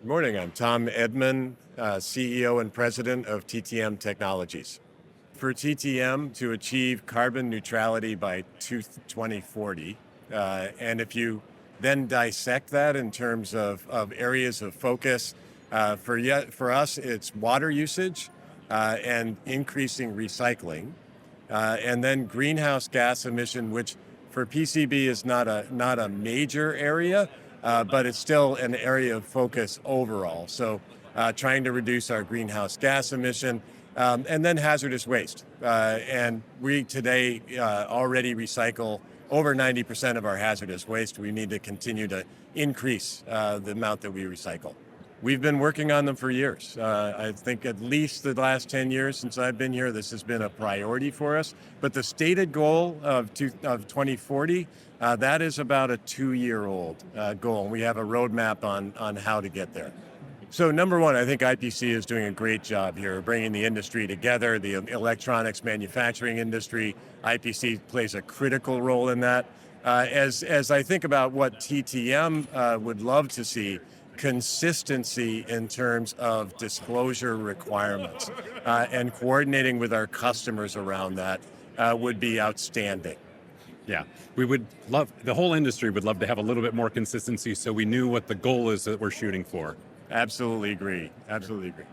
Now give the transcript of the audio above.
Good morning. I'm Tom Edman, CEO and President of TTM Technologies. For TTM to achieve carbon neutrality by 2040, and if you then dissect that in terms of areas of focus, for us, it's water usage and increasing recycling, and then greenhouse gas emission, which for PCB is not a major area, but it's still an area of focus overall. So trying to reduce our greenhouse gas emission, and then hazardous waste. And we today already recycle over 90% of our hazardous waste. We need to continue to increase the amount that we recycle. We've been working on them for years. I think at least the last 10 years since I've been here, this has been a priority for us. But the stated goal of 2040, that is about a 2-year-old goal. And we have a roadmap on how to get there. So number one, I think IPC is doing a great job here, bringing the industry together, the electronics manufacturing industry. IPC plays a critical role in that. As I think about what TTM would love to see, consistency in terms of disclosure requirements and coordinating with our customers around that would be outstanding. Yeah, the whole industry would love to have a little bit more consistency so we knew what the goal is that we're shooting for. Absolutely agree. Absolutely agree.